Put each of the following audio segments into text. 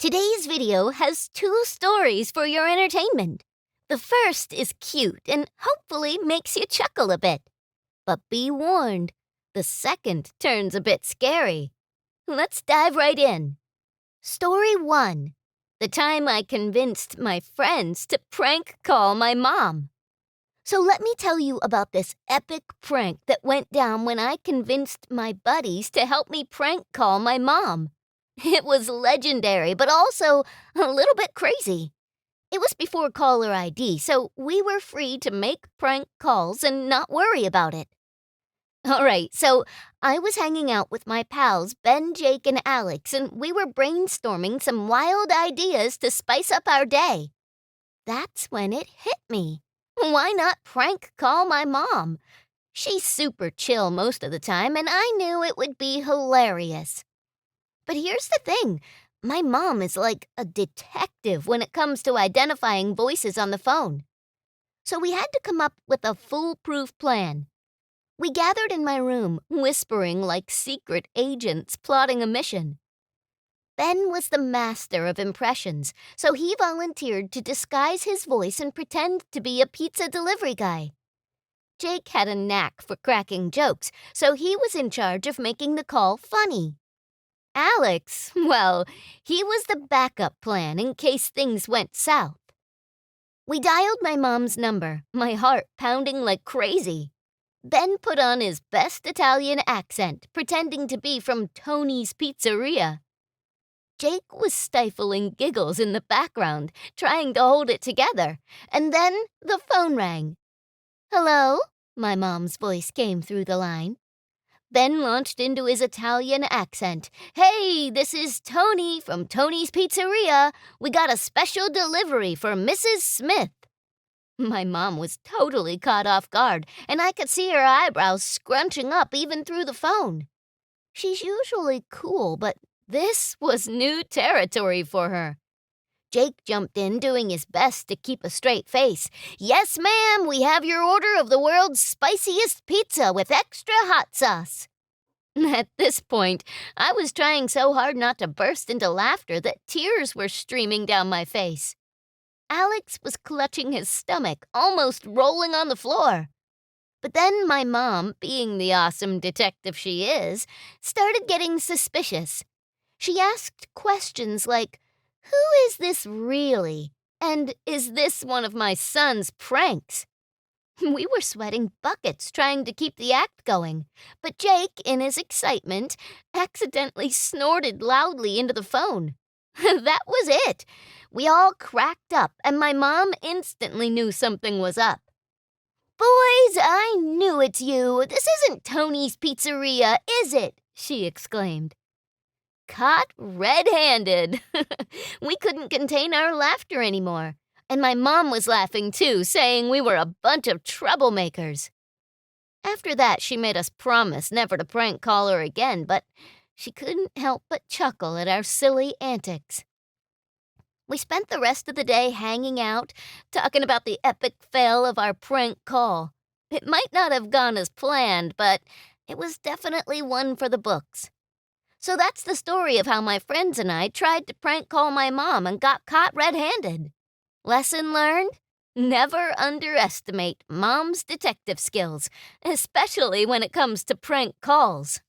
Today's video has two stories for your entertainment. The first is cute and hopefully makes you chuckle a bit. But be warned, the second turns a bit scary. Let's dive right in. Story 1. The time I convinced my friends to prank call my mom. So let me tell you about this epic prank that went down when I convinced my buddies to help me prank call my mom. It was legendary, but also a little bit crazy. It was before caller ID, so we were free to make prank calls and not worry about it. All right, so I was hanging out with my pals Ben, Jake, and Alex, and we were brainstorming some wild ideas to spice up our day. That's when it hit me. Why not prank call my mom? She's super chill most of the time, and I knew it would be hilarious. But here's the thing. My mom is like a detective when it comes to identifying voices on the phone. So we had to come up with a foolproof plan. We gathered in my room, whispering like secret agents plotting a mission. Ben was the master of impressions, so he volunteered to disguise his voice and pretend to be a pizza delivery guy. Jake had a knack for cracking jokes, so he was in charge of making the call funny. Alex, well, he was the backup plan in case things went south. We dialed my mom's number, my heart pounding like crazy. Ben put on his best Italian accent, pretending to be from Tony's Pizzeria. Jake was stifling giggles in the background, trying to hold it together, and then the phone rang. "Hello?" My mom's voice came through the line. Ben launched into his Italian accent. "Hey, this is Tony from Tony's Pizzeria. We got a special delivery for Mrs. Smith." My mom was totally caught off guard, and I could see her eyebrows scrunching up even through the phone. She's usually cool, but this was new territory for her. Jake jumped in, doing his best to keep a straight face. "Yes, ma'am, we have your order of the world's spiciest pizza with extra hot sauce." At this point, I was trying so hard not to burst into laughter that tears were streaming down my face. Alex was clutching his stomach, almost rolling on the floor. But then my mom, being the awesome detective she is, started getting suspicious. She asked questions like, "Who is this really? And is this one of my son's pranks?" We were sweating buckets trying to keep the act going, but Jake, in his excitement, accidentally snorted loudly into the phone. That was it. We all cracked up, and my mom instantly knew something was up. "Boys, I knew it's you. This isn't Tony's Pizzeria, is it?" she exclaimed. Caught red-handed. We couldn't contain our laughter anymore. And my mom was laughing too, saying we were a bunch of troublemakers. After that, she made us promise never to prank call her again, but she couldn't help but chuckle at our silly antics. We spent the rest of the day hanging out, talking about the epic fail of our prank call. It might not have gone as planned, but it was definitely one for the books. So that's the story of how my friends and I tried to prank call my mom and got caught red-handed. Lesson learned? Never underestimate mom's detective skills, especially when it comes to prank calls.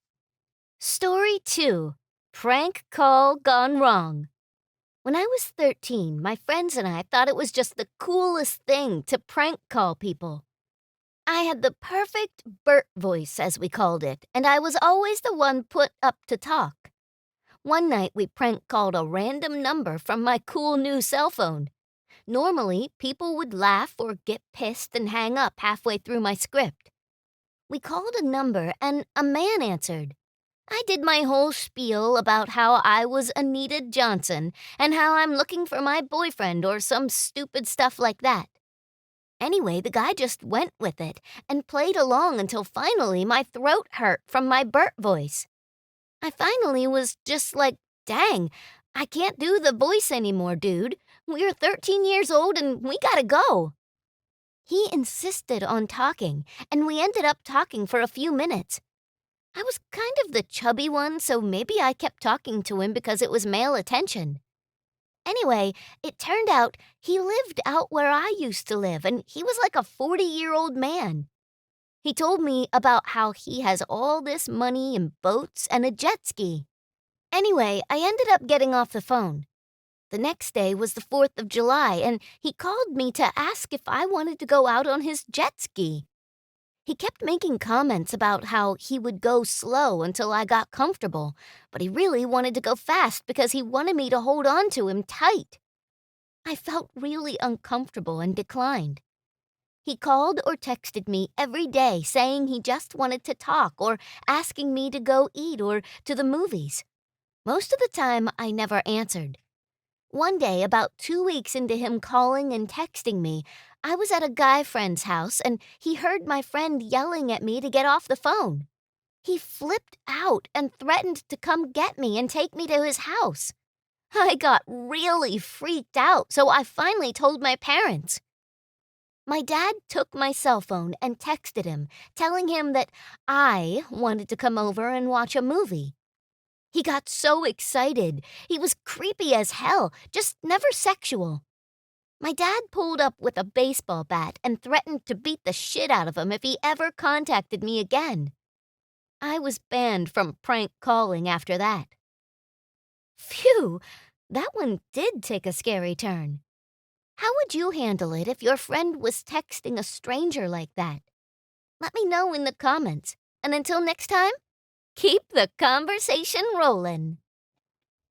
Story 2. Prank call gone wrong. When I was 13, my friends and I thought it was just the coolest thing to prank call people. I had the perfect Bert voice, as we called it, and I was always the one put up to talk. One night we prank called a random number from my cool new cell phone. Normally, people would laugh or get pissed and hang up halfway through my script. We called a number and a man answered. I did my whole spiel about how I was Anita Johnson and how I'm looking for my boyfriend or some stupid stuff like that. Anyway, the guy just went with it and played along until finally my throat hurt from my Bert voice. I finally was just like, "Dang, I can't do the voice anymore, dude. We're 13 years old and we gotta go." He insisted on talking, and we ended up talking for a few minutes. I was kind of the chubby one, so maybe I kept talking to him because it was male attention. Anyway, it turned out he lived out where I used to live, and he was like a 40-year-old man. He told me about how he has all this money and boats and a jet ski. Anyway, I ended up getting off the phone. The next day was the 4th of July, and he called me to ask if I wanted to go out on his jet ski. He kept making comments about how he would go slow until I got comfortable, but he really wanted to go fast because he wanted me to hold on to him tight. I felt really uncomfortable and declined. He called or texted me every day saying he just wanted to talk or asking me to go eat or to the movies. Most of the time, I never answered. One day, about 2 weeks into him calling and texting me, I was at a guy friend's house and he heard my friend yelling at me to get off the phone. He flipped out and threatened to come get me and take me to his house. I got really freaked out, so I finally told my parents. My dad took my cell phone and texted him, telling him that I wanted to come over and watch a movie. He got so excited. He was creepy as hell, just never sexual. My dad pulled up with a baseball bat and threatened to beat the shit out of him if he ever contacted me again. I was banned from prank calling after that. Phew, that one did take a scary turn. How would you handle it if your friend was texting a stranger like that? Let me know in the comments. And until next time, keep the conversation rolling.